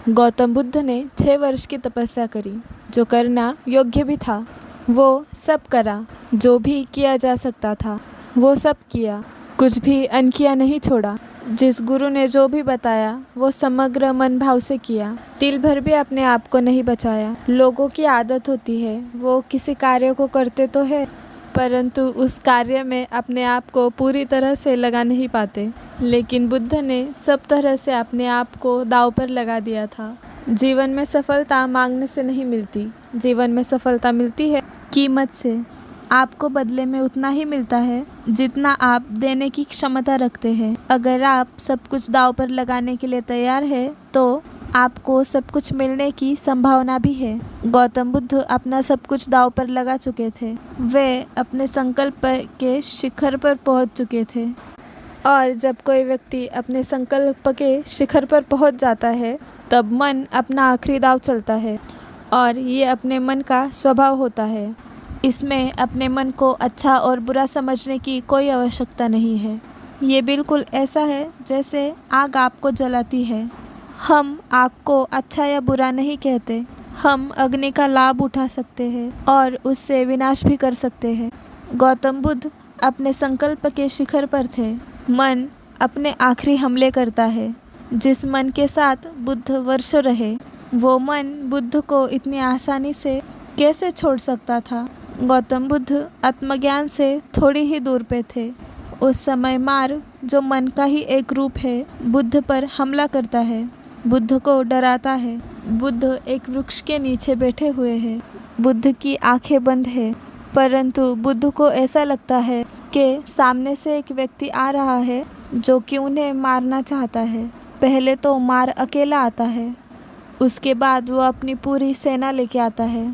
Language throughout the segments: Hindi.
गौतम बुद्ध ने 6 वर्ष की तपस्या करी, जो करना योग्य भी था। वो सब करा, जो भी किया जा सकता था वो सब किया, कुछ भी अनकिया नहीं छोड़ा। जिस गुरु ने जो भी बताया वो समग्र मन भाव से किया, तिल भर भी अपने आप को नहीं बचाया। लोगों की आदत होती है, वो किसी कार्य को करते तो है परंतु उस कार्य में अपने आप को पूरी तरह से लगा नहीं पाते। लेकिन बुद्ध ने सब तरह से अपने आप को दांव पर लगा दिया था। जीवन में सफलता मांगने से नहीं मिलती, जीवन में सफलता मिलती है कीमत से। आपको बदले में उतना ही मिलता है जितना आप देने की क्षमता रखते हैं। अगर आप सब कुछ दांव पर लगाने के लिए तैयार है तो आपको सब कुछ मिलने की संभावना भी है। गौतम बुद्ध अपना सब कुछ दांव पर लगा चुके थे। वे अपने संकल्प के शिखर पर पहुंच चुके थे। और जब कोई व्यक्ति अपने संकल्प के शिखर पर पहुंच जाता है तब मन अपना आखिरी दांव चलता है। और ये अपने मन का स्वभाव होता है। इसमें अपने मन को अच्छा और बुरा समझने की कोई आवश्यकता नहीं है। ये बिल्कुल ऐसा है जैसे आग आपको जलाती है। हम आग को अच्छा या बुरा नहीं कहते, हम अग्नि का लाभ उठा सकते हैं और उससे विनाश भी कर सकते हैं। गौतम बुद्ध अपने संकल्प के शिखर पर थे। मन अपने आखिरी हमले करता है। जिस मन के साथ बुद्ध वर्षों रहे, वो मन बुद्ध को इतनी आसानी से कैसे छोड़ सकता था। गौतम बुद्ध आत्मज्ञान से थोड़ी ही दूर पे थे। उस समय मार, जो मन का ही एक रूप है, बुद्ध पर हमला करता है, बुद्ध को डराता है। बुद्ध एक वृक्ष के नीचे बैठे हुए हैं। बुद्ध की आंखें बंद है, परंतु बुद्ध को ऐसा लगता है कि सामने से एक व्यक्ति आ रहा है जो कि उन्हें मारना चाहता है। पहले तो मार अकेला आता है, उसके बाद वो अपनी पूरी सेना लेके आता है,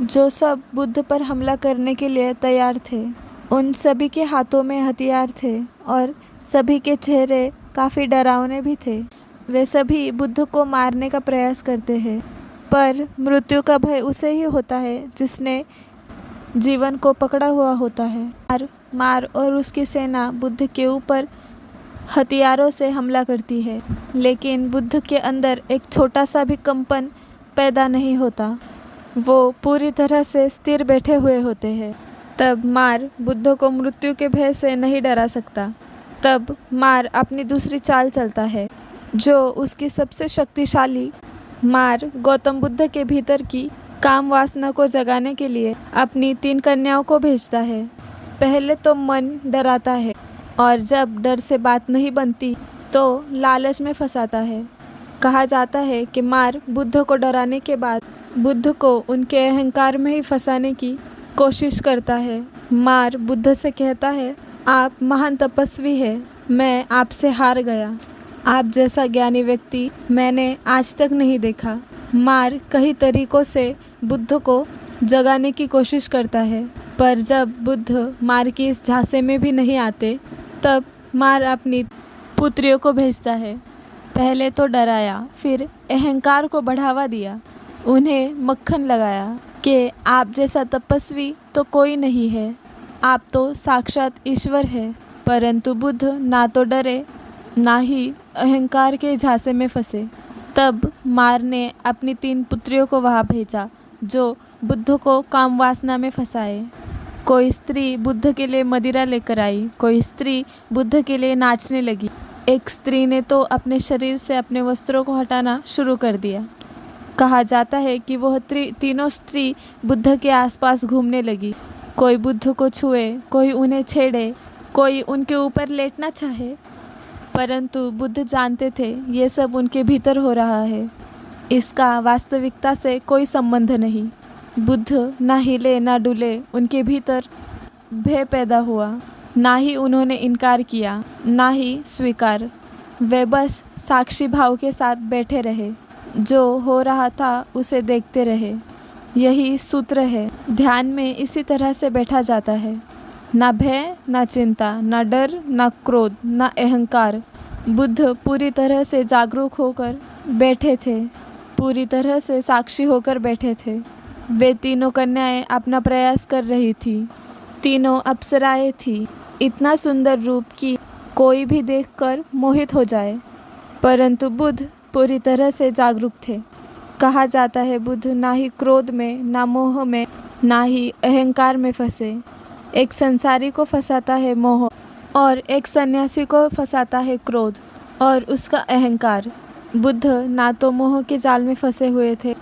जो सब बुद्ध पर हमला करने के लिए तैयार थे। उन सभी के हाथों में हथियार थे और सभी के चेहरे काफ़ी डरावने भी थे। वे सभी बुद्ध को मारने का प्रयास करते हैं, पर मृत्यु का भय उसे ही होता है जिसने जीवन को पकड़ा हुआ होता है। मार और उसकी सेना बुद्ध के ऊपर हथियारों से हमला करती है, लेकिन बुद्ध के अंदर एक छोटा सा भी कंपन पैदा नहीं होता। वो पूरी तरह से स्थिर बैठे हुए होते हैं। तब मार बुद्ध को मृत्यु के भय से नहीं डरा सकता। तब मार अपनी दूसरी चाल चलता है, जो उसकी सबसे शक्तिशाली। मार गौतम बुद्ध के भीतर की काम वासना को जगाने के लिए अपनी 3 कन्याओं को भेजता है। पहले तो मन डराता है और जब डर से बात नहीं बनती तो लालच में फंसाता है। कहा जाता है कि मार बुद्ध को डराने के बाद बुद्ध को उनके अहंकार में ही फंसाने की कोशिश करता है। मार बुद्ध से कहता है, आप महान तपस्वी हैं, मैं आपसे हार गया। आप जैसा ज्ञानी व्यक्ति मैंने आज तक नहीं देखा। मार कई तरीकों से बुद्ध को जगाने की कोशिश करता है, पर जब बुद्ध मार की इस झांसे में भी नहीं आते, तब मार अपनी पुत्रियों को भेजता है। पहले तो डराया, फिर अहंकार को बढ़ावा दिया, उन्हें मक्खन लगाया कि आप जैसा तपस्वी तो कोई नहीं है, आप तो साक्षात ईश्वर है। परंतु बुद्ध ना तो डरे ना ही अहंकार के झांसे में फंसे। तब मार ने अपनी 3 पुत्रियों को वहाँ भेजा जो बुद्ध को काम वासना में फंसाए। कोई स्त्री बुद्ध के लिए मदिरा लेकर आई, कोई स्त्री बुद्ध के लिए नाचने लगी। एक स्त्री ने तो अपने शरीर से अपने वस्त्रों को हटाना शुरू कर दिया। कहा जाता है कि वह तीनों स्त्री बुद्ध के आसपास घूमने लगी। कोई बुद्ध को छुए, कोई उन्हें छेड़े, कोई उनके ऊपर लेटना चाहे, परंतु बुद्ध जानते थे ये सब उनके भीतर हो रहा है, इसका वास्तविकता से कोई संबंध नहीं। बुद्ध ना हिले ना डुले, उनके भीतर भय पैदा हुआ। ना ही उन्होंने इनकार किया, ना ही स्वीकार। वे बस साक्षी भाव के साथ बैठे रहे, जो हो रहा था उसे देखते रहे। यही सूत्र है। ध्यान में इसी तरह से बैठा जाता है, ना भय ना चिंता, ना डर ना क्रोध ना अहंकार। बुद्ध पूरी तरह से जागरूक होकर बैठे थे, पूरी तरह से साक्षी होकर बैठे थे। वे तीनों कन्याएं अपना प्रयास कर रही थी। तीनों अप्सराएं थी, इतना सुंदर रूप कि कोई भी देखकर मोहित हो जाए। परंतु बुद्ध पूरी तरह से जागरूक थे। कहा जाता है बुद्ध ना ही क्रोध में, ना मोह में, ना ही अहंकार में फंसे। एक संसारी को फंसाता है मोह और एक सन्यासी को फंसाता है क्रोध और उसका अहंकार। बुद्ध ना तो मोह के जाल में फंसे हुए थे,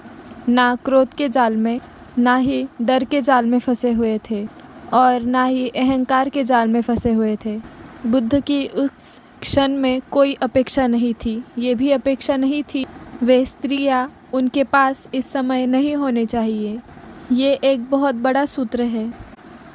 ना क्रोध के जाल में, ना ही डर के जाल में फंसे हुए थे और ना ही अहंकार के जाल में फंसे हुए थे। बुद्ध की उस क्षण में कोई अपेक्षा नहीं थी। ये भी अपेक्षा नहीं थी वे स्त्रियां उनके पास इस समय नहीं होने चाहिए। ये एक बहुत बड़ा सूत्र है।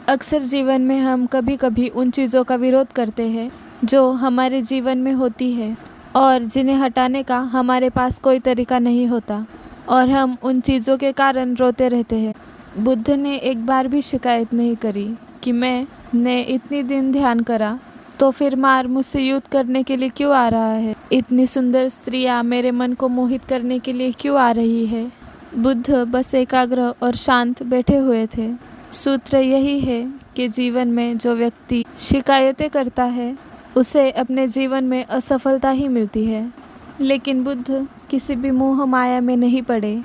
अक्सर जीवन में हम कभी कभी उन चीज़ों का विरोध करते हैं जो हमारे जीवन में होती है और जिन्हें हटाने का हमारे पास कोई तरीका नहीं होता और हम उन चीज़ों के कारण रोते रहते हैं। बुद्ध ने एक बार भी शिकायत नहीं करी कि मैंने इतनी दिन ध्यान करा तो फिर मार मुझसे युद्ध करने के लिए क्यों आ रहा है। इतनी सुंदर स्त्रियां मेरे मन को मोहित करने के लिए क्यों आ रही है। बुद्ध बस एकाग्र और शांत बैठे हुए थे। सूत्र यही है कि जीवन में जो व्यक्ति शिकायतें करता है उसे अपने जीवन में असफलता ही मिलती है। लेकिन बुद्ध किसी भी मोह माया में नहीं पड़े।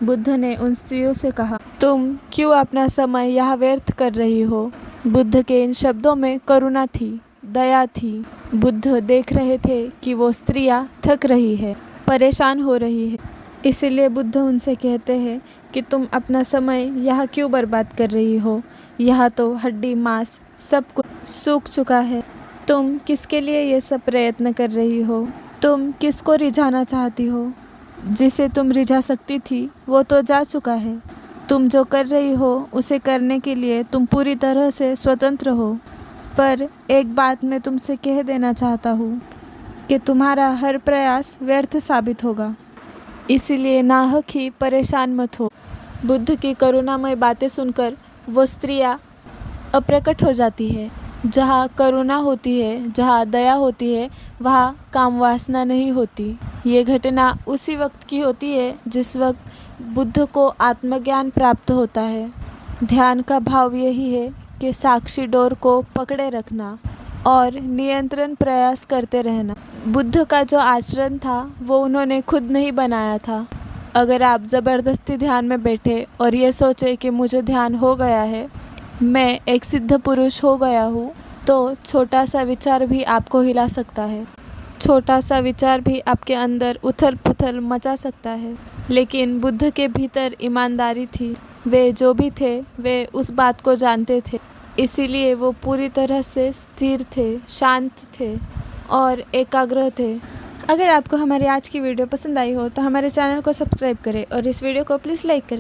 बुद्ध ने उन स्त्रियों से कहा, तुम क्यों अपना समय यहाँ व्यर्थ कर रही हो। बुद्ध के इन शब्दों में करुणा थी, दया थी। बुद्ध देख रहे थे कि वो स्त्रियाँ थक रही है, परेशान हो रही है। इसीलिए बुद्ध उनसे कहते हैं कि तुम अपना समय यहाँ क्यों बर्बाद कर रही हो। यहाँ तो हड्डी मांस सब कुछ सूख चुका है। तुम किसके लिए ये सब प्रयत्न कर रही हो। तुम किसको रिझाना चाहती हो। जिसे तुम रिझा सकती थी वो तो जा चुका है। तुम जो कर रही हो उसे करने के लिए तुम पूरी तरह से स्वतंत्र हो। पर एक बात मैं तुमसे कह देना चाहता हूँ कि तुम्हारा हर प्रयास व्यर्थ साबित होगा। इसीलिए नाहक ही परेशान मत हो। बुद्ध की करुणामय बातें सुनकर वो स्त्रियाँ अप्रकट हो जाती है। जहाँ करुणा होती है, जहाँ दया होती है, वहाँ काम वासना नहीं होती। ये घटना उसी वक्त की होती है जिस वक्त बुद्ध को आत्मज्ञान प्राप्त होता है। ध्यान का भाव यही है कि साक्षी डोर को पकड़े रखना और नियंत्रण प्रयास करते रहना। बुद्ध का जो आचरण था वो उन्होंने खुद नहीं बनाया था। अगर आप ज़बरदस्ती ध्यान में बैठे और ये सोचे कि मुझे ध्यान हो गया है, मैं एक सिद्ध पुरुष हो गया हूँ, तो छोटा सा विचार भी आपको हिला सकता है। छोटा सा विचार भी आपके अंदर उथल पुथल मचा सकता है। लेकिन बुद्ध के भीतर ईमानदारी थी। वे जो भी थे वे उस बात को जानते थे। इसीलिए वो पूरी तरह से स्थिर थे, शांत थे और एकाग्र थे। अगर आपको हमारी आज की वीडियो पसंद आई हो तो हमारे चैनल को सब्सक्राइब करें और इस वीडियो को प्लीज़ लाइक करें।